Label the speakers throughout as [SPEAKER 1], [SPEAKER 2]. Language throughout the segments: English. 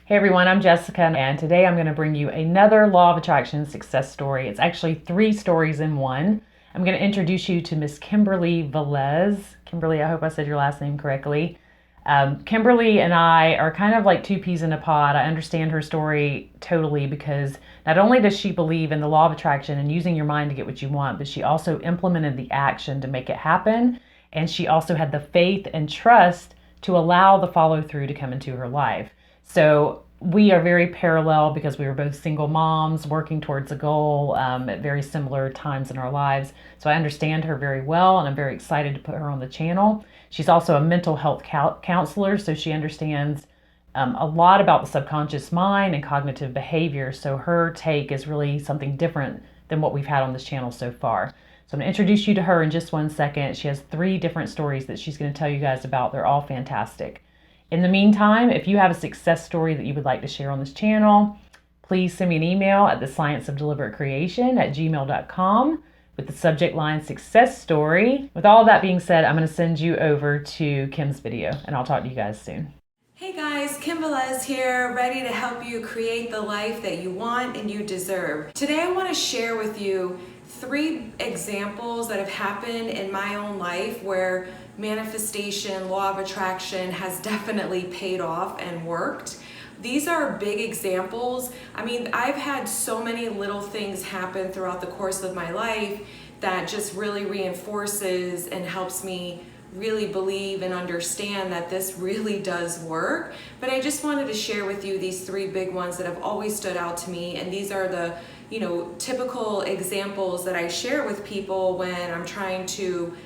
[SPEAKER 1] Hey everyone, I'm Jessica, and today I'm going to bring you another Law of Attraction success story. It's actually 3 stories in one. I'm going to introduce you to Miss Kimberly Velez. Kimberly, I hope I said your last name correctly. Kimberly and I are kind of like two peas in a pod. I understand her story totally because not only does she believe in the law of attraction and using your mind to get what you want, but she also implemented the action to make it happen. And she also had the faith and trust to allow the follow through to come into her life. So we are very parallel because we were both single moms working towards a goal at very similar times in our lives. So I understand her very well, and I'm very excited to put her on the channel. She's also a mental health counselor, so she understands a lot about the subconscious mind and cognitive behavior. So her take is really something different than what we've had on this channel so far. So I'm going to introduce you to her in just 1 second. She has 3 different stories that she's going to tell you guys about. They're all fantastic. In the meantime, if you have a success story that you would like to share on this channel, please send me an email at thescienceofdeliberateCreation@gmail.com with the subject line success story. With all of that being said, I'm going to send you over to Kim's video, and I'll talk to you guys soon.
[SPEAKER 2] Hey guys, Kim Velez here, ready to help you create the life that you want and you deserve. Today I want to share with you 3 examples that have happened in my own life where manifestation, law of attraction has definitely paid off and worked. These are big examples. I mean, I've had so many little things happen throughout the course of my life that just really reinforces and helps me really believe and understand that this really does work. But I just wanted to share with you these 3 big ones that have always stood out to me, and these are the typical examples that I share with people when I'm trying to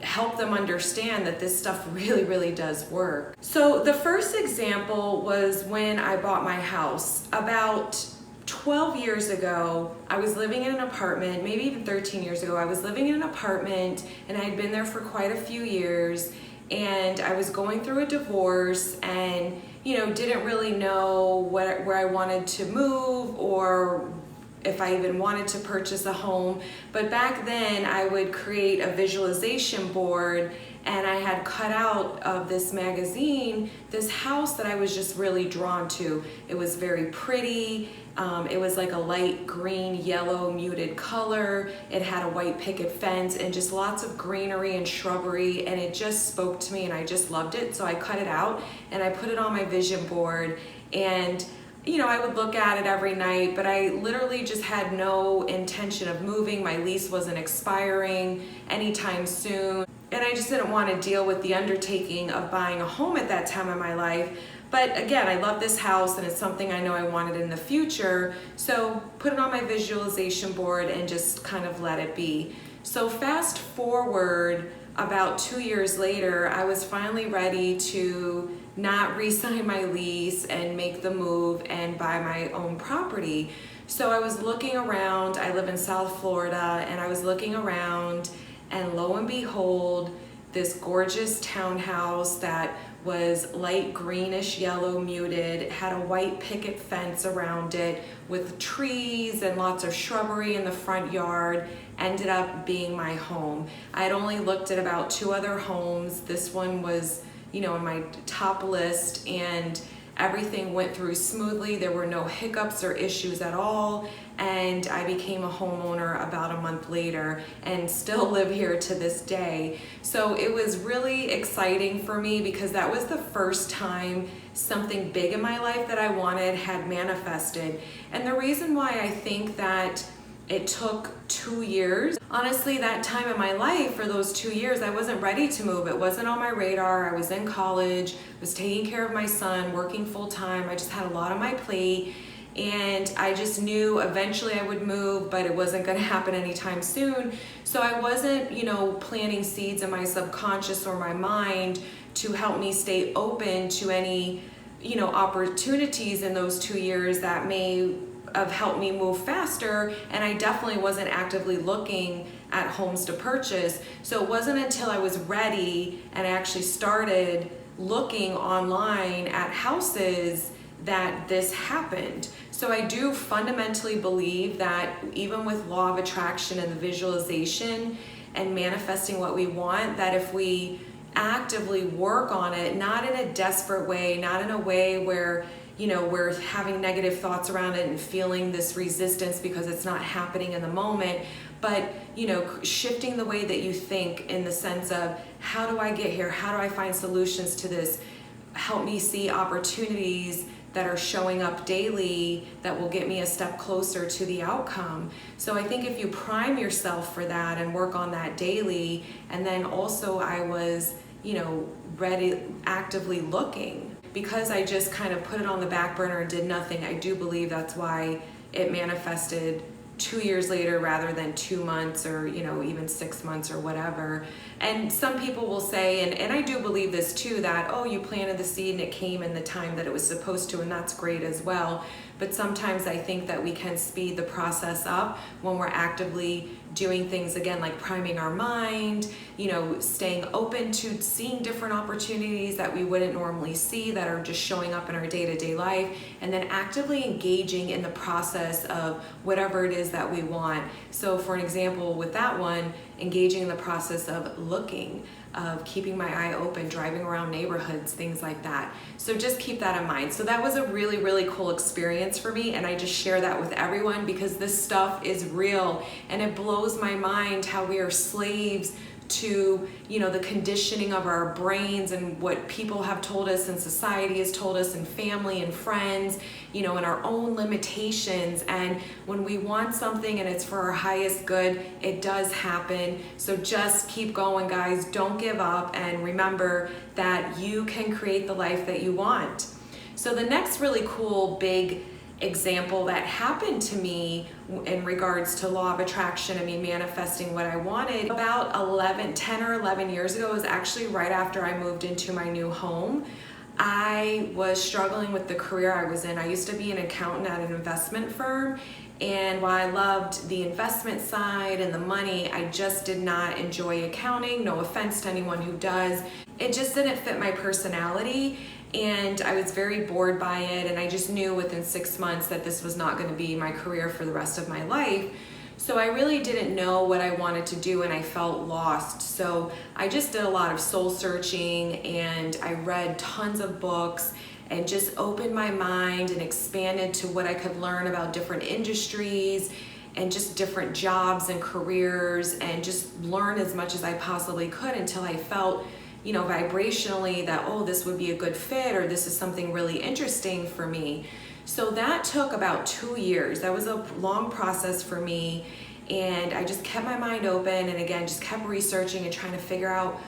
[SPEAKER 2] help them understand that this stuff really does work. So the first example was when I bought my house. About 12 years ago, I was living in an apartment, maybe even 13 years ago, I was living in an apartment and I had been there for quite a few years, and I was going through a divorce and didn't really know where I wanted to move or if I even wanted to purchase a home. But back then I would create a visualization board, and I had cut out of this magazine this house that I was just really drawn to. It was very pretty. It was like a light green, yellow, muted color. It had a white picket fence and just lots of greenery and shrubbery, and it just spoke to me and I just loved it. So I cut it out and I put it on my vision board, and I would look at it every night, but I literally just had no intention of moving. My lease wasn't expiring anytime soon, and I just didn't want to deal with the undertaking of buying a home at that time in my life. But again, I love this house and it's something I know I wanted in the future, so put it on my visualization board and just kind of let it be. So fast forward about 2 years later, I was finally ready to not re-sign my lease and make the move and buy my own property. So I was looking around. I live in South Florida, and I was looking around, and lo and behold, this gorgeous townhouse that was light greenish yellow muted, had a white picket fence around it with trees and lots of shrubbery in the front yard, ended up being my home. I had only looked at about 2 other homes. This one was in my top list, and everything went through smoothly. There were no hiccups or issues at all, and I became a homeowner about a month later and still live here to this day. So it was really exciting for me because that was the first time something big in my life that I wanted had manifested. And the reason why I think that it took 2 years. Honestly, that time in my life, for those 2 years, I wasn't ready to move. It wasn't on my radar. I was in college, was taking care of my son, working full time. I just had a lot on my plate, and I just knew eventually I would move, but it wasn't going to happen anytime soon. So I wasn't, planting seeds in my subconscious or my mind to help me stay open to any, opportunities in those 2 years that may have helped me move faster, and I definitely wasn't actively looking at homes to purchase. So it wasn't until I was ready and I actually started looking online at houses that this happened. So I do fundamentally believe that even with law of attraction and the visualization and manifesting what we want, that if we actively work on it, not in a desperate way, not in a way where we're having negative thoughts around it and feeling this resistance because it's not happening in the moment. But, shifting the way that you think in the sense of, how do I get here? How do I find solutions to this? Help me see opportunities that are showing up daily that will get me a step closer to the outcome. So I think if you prime yourself for that and work on that daily, and then also I was, ready, actively looking, because I just kind of put it on the back burner and did nothing. I do believe that's why it manifested 2 years later rather than 2 months or even 6 months or whatever. And some people will say, and I do believe this too, that, oh, you planted the seed and it came in the time that it was supposed to, and that's great as well. But sometimes I think that we can speed the process up when we're actively doing things, again, like priming our mind, staying open to seeing different opportunities that we wouldn't normally see that are just showing up in our day-to-day life, and then actively engaging in the process of whatever it is that we want. So for an example, with that one, engaging in the process of looking, of keeping my eye open, driving around neighborhoods, things like that. So just keep that in mind. So that was a really, really cool experience for me, and I just share that with everyone because this stuff is real, and it blows my mind how we are slaves to the conditioning of our brains and what people have told us and society has told us and family and friends, and our own limitations. And when we want something and it's for our highest good, it does happen. So just keep going, guys. Don't give up, and remember that you can create the life that you want. So the next really cool big example that happened to me in regards to law of attraction, manifesting what I wanted, about 10 or 11 years ago, was actually right after I moved into my new home. I was struggling with the career I was in. I used to be an accountant at an investment firm, and while I loved the investment side and the money, I just did not enjoy accounting. No offense to anyone who does. It just didn't fit my personality, and I was very bored by it, and I just knew within 6 months that this was not going to be my career for the rest of my life. So I really didn't know what I wanted to do, and I felt lost. So I just did a lot of soul searching, and I read tons of books and just opened my mind and expanded to what I could learn about different industries and just different jobs and careers, and just learn as much as I possibly could until I felt vibrationally that, oh, this would be a good fit, or this is something really interesting for me. So that took about 2 years. That was a long process for me, and I just kept my mind open, and again, just kept researching and trying to figure out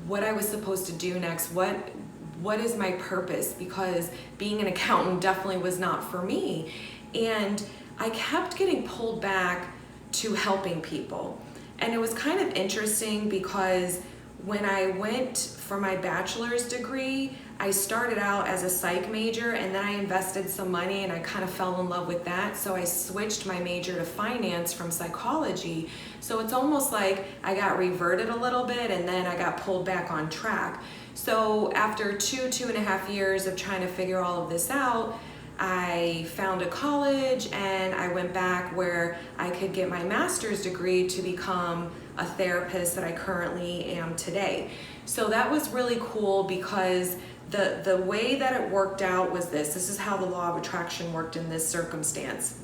[SPEAKER 2] what I was supposed to do next. What is my purpose? Because being an accountant definitely was not for me. And I kept getting pulled back to helping people. And it was kind of interesting because when I went for my bachelor's degree, I started out as a psych major, and then I invested some money and I kind of fell in love with that. So I switched my major to finance from psychology. So it's almost like I got reverted a little bit, and then I got pulled back on track. So after 2.5 years of trying to figure all of this out, I found a college, and I went back where I could get my master's degree to become a therapist that I currently am today. So that was really cool because the way that it worked out was this is how the law of attraction worked in this circumstance.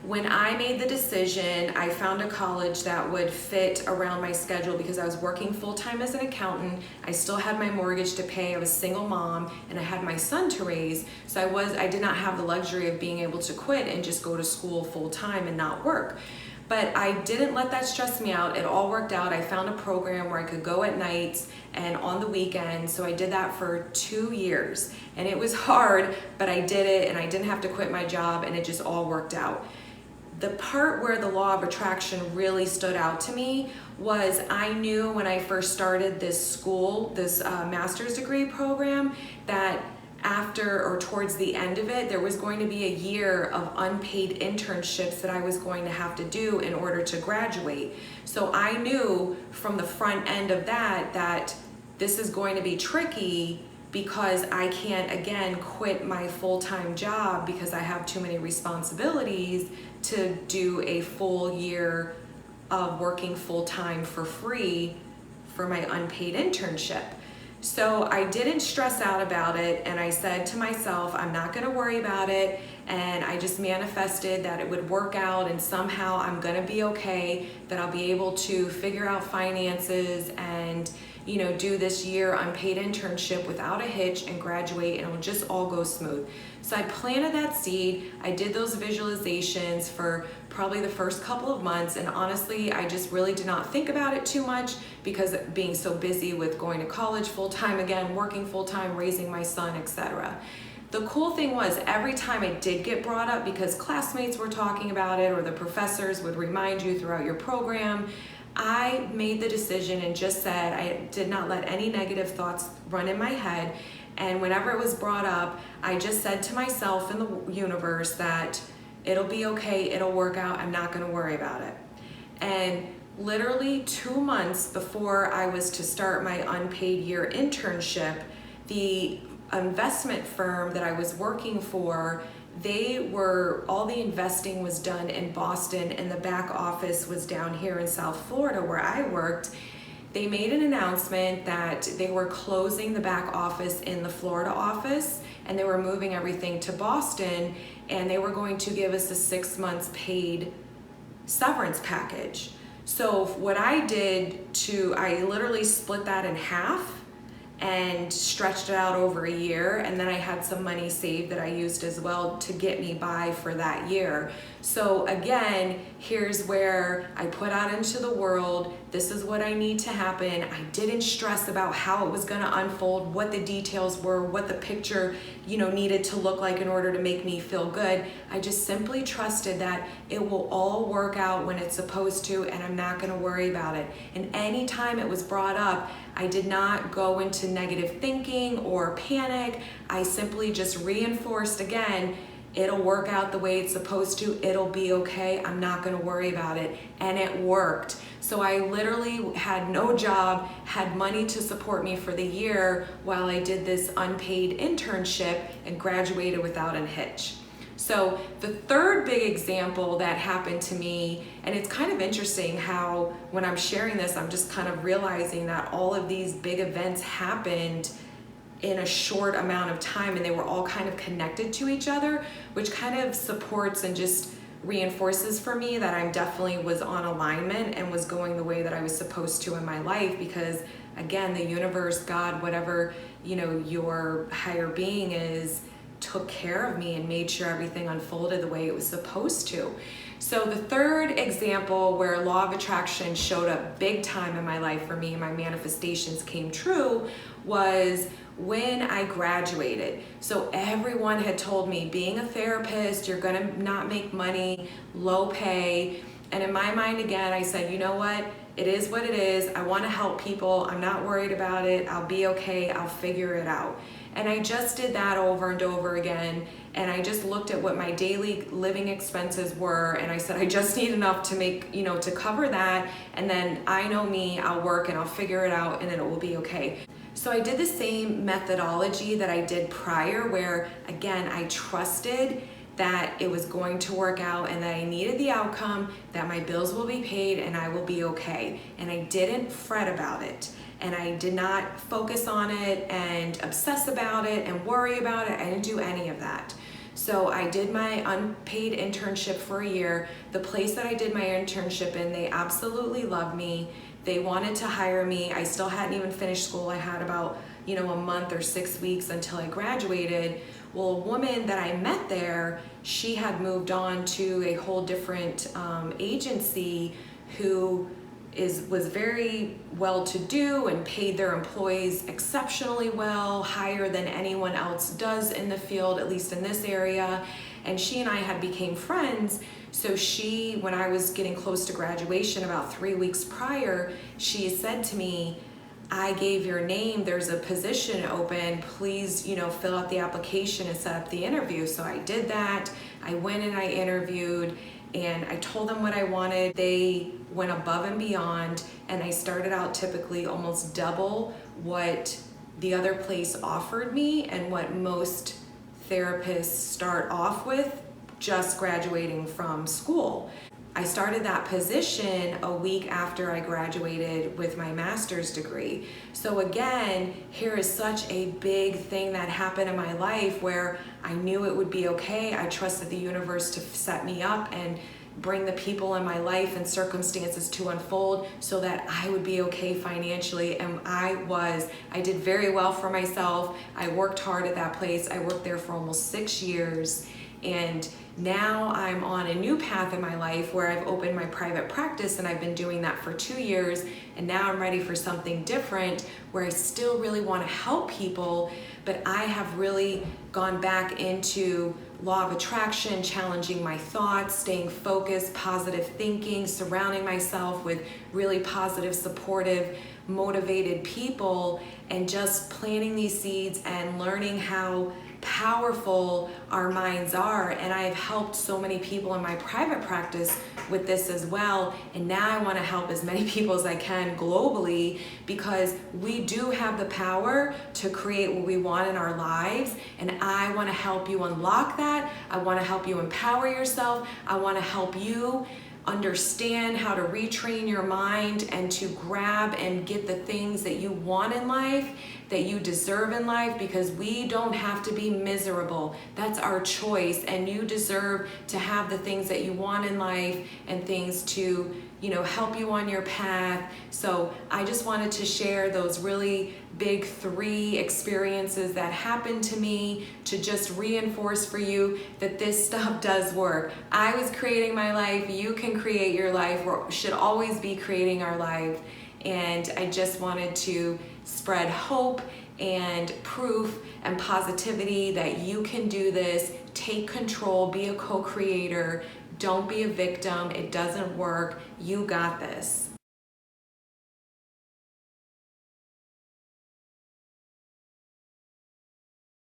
[SPEAKER 2] When I made the decision, I found a college that would fit around my schedule because I was working full-time as an accountant. I still had my mortgage to pay. I was a single mom, and I had my son to raise. So I did not have the luxury of being able to quit and just go to school full-time and not work. But I didn't let that stress me out. It all worked out. I found a program where I could go at nights and on the weekends. So I did that for 2 years, and it was hard, but I did it, and I didn't have to quit my job, and it just all worked out. The part where the law of attraction really stood out to me was I knew when I first started this master's degree program, that after or towards the end of it, there was going to be a year of unpaid internships that I was going to have to do in order to graduate. So I knew from the front end of that this is going to be tricky because I can't, again, quit my full-time job because I have too many responsibilities to do a full year of working full-time for free for my unpaid internship. So I didn't stress out about it, and I said to myself, I'm not going to worry about it. And I just manifested that it would work out, and somehow I'm going to be okay, that I'll be able to figure out finances and do this year unpaid internship without a hitch and graduate, and it'll just all go smooth. So I planted that seed. I did those visualizations for probably the first couple of months, and honestly, I just really did not think about it too much because being so busy with going to college full-time again, working full-time, raising my son, etc. The cool thing was every time it did get brought up, because classmates were talking about it or the professors would remind you throughout your program, I made the decision and just said I did not let any negative thoughts run in my head. And whenever it was brought up, I just said to myself in the universe that it'll be okay, it'll work out, I'm not going to worry about it. And literally 2 months before I was to start my unpaid year internship, the investment firm that I was working for, all the investing was done in Boston and the back office was down here in South Florida where I worked. They made an announcement that they were closing the back office in the Florida office and they were moving everything to Boston, and they were going to give us a 6 months paid severance package. So what I did I literally split that in half and stretched it out over a year, and then I had some money saved that I used as well to get me by for that year. So again, here's where I put out into the world, this is what I need to happen. I didn't stress about how it was going to unfold, what the details were, what the picture needed to look like in order to make me feel good. I just simply trusted that it will all work out when it's supposed to, and I'm not going to worry about it. And anytime it was brought up, I did not go into negative thinking or panic. I simply just reinforced again, it'll work out the way it's supposed to, it'll be okay, I'm not gonna worry about it. And it worked. So I literally had no job, had money to support me for the year while I did this unpaid internship and graduated without a hitch. So the third big example that happened to me, and it's kind of interesting how when I'm sharing this, I'm just kind of realizing that all of these big events happened in a short amount of time and they were all kind of connected to each other, which kind of supports and just reinforces for me that I definitely was on alignment and was going the way that I was supposed to in my life, because again, the universe, God, whatever, your higher being is, took care of me and made sure everything unfolded the way it was supposed to. So the third example where law of attraction showed up big time in my life for me and my manifestations came true was when I graduated. So everyone had told me, being a therapist, you're gonna not make money, low pay. And in my mind, again, I said, you know what? It is what it is. I wanna help people. I'm not worried about it. I'll be okay. I'll figure it out. And I just did that over and over again. And I just looked at what my daily living expenses were. And I said, I just need enough to make, to cover that. And then I know me, I'll work and I'll figure it out and then it will be okay. So I did the same methodology that I did prior, where again, I trusted that it was going to work out and that I needed the outcome, that my bills will be paid and I will be okay. And I didn't fret about it. And I did not focus on it and obsess about it and worry about it. I didn't do any of that. So I did my unpaid internship for a year. The place that I did my internship in, they absolutely loved me. They wanted to hire me. I still hadn't even finished school. I had about, a month or 6 weeks until I graduated. Well, a woman that I met there, she had moved on to a whole different agency who was very well-to-do and paid their employees exceptionally well, higher than anyone else does in the field, at least in this area. And she and I had became friends. So she, when I was getting close to graduation about 3 weeks prior, she said to me, I gave your name, there's a position open, please, fill out the application and set up the interview. So I did that. I went and I interviewed and I told them what I wanted. They went above and beyond, and I started out typically almost double what the other place offered me and what most therapists start off with just graduating from school. I started that position a week after I graduated with my master's degree. So again, here is such a big thing that happened in my life where I knew it would be okay. I trusted the universe to set me up and bring the people in my life and circumstances to unfold so that I would be okay financially. And I did very well for myself. I worked hard at that place. I worked there for almost 6 years. And now I'm on a new path in my life where I've opened my private practice, and I've been doing that for 2 years. And now I'm ready for something different where I still really want to help people, but I have really gone back into law of attraction, challenging my thoughts, staying focused, positive thinking, surrounding myself with really positive, supportive, motivated people, and just planting these seeds and learning how powerful our minds are. And I've helped so many people in my private practice with this as well. And now I want to help as many people as I can globally, because we do have the power to create what we want in our lives. And I want to help you unlock that. I want to help you empower yourself. I want to help you understand how to retrain your mind and to grab and get the things that you want in life, that you deserve in life, because we don't have to be miserable. That's our choice, and you deserve to have the things that you want in life and things to, help you on your path. So I just wanted to share those really big 3 experiences that happened to me to just reinforce for you that this stuff does work. I was creating my life. You can create your life. We should always be creating our life. And I just wanted to spread hope and proof and positivity that you can do this. Take control, be a co-creator. Don't be a victim. It doesn't work. You got this.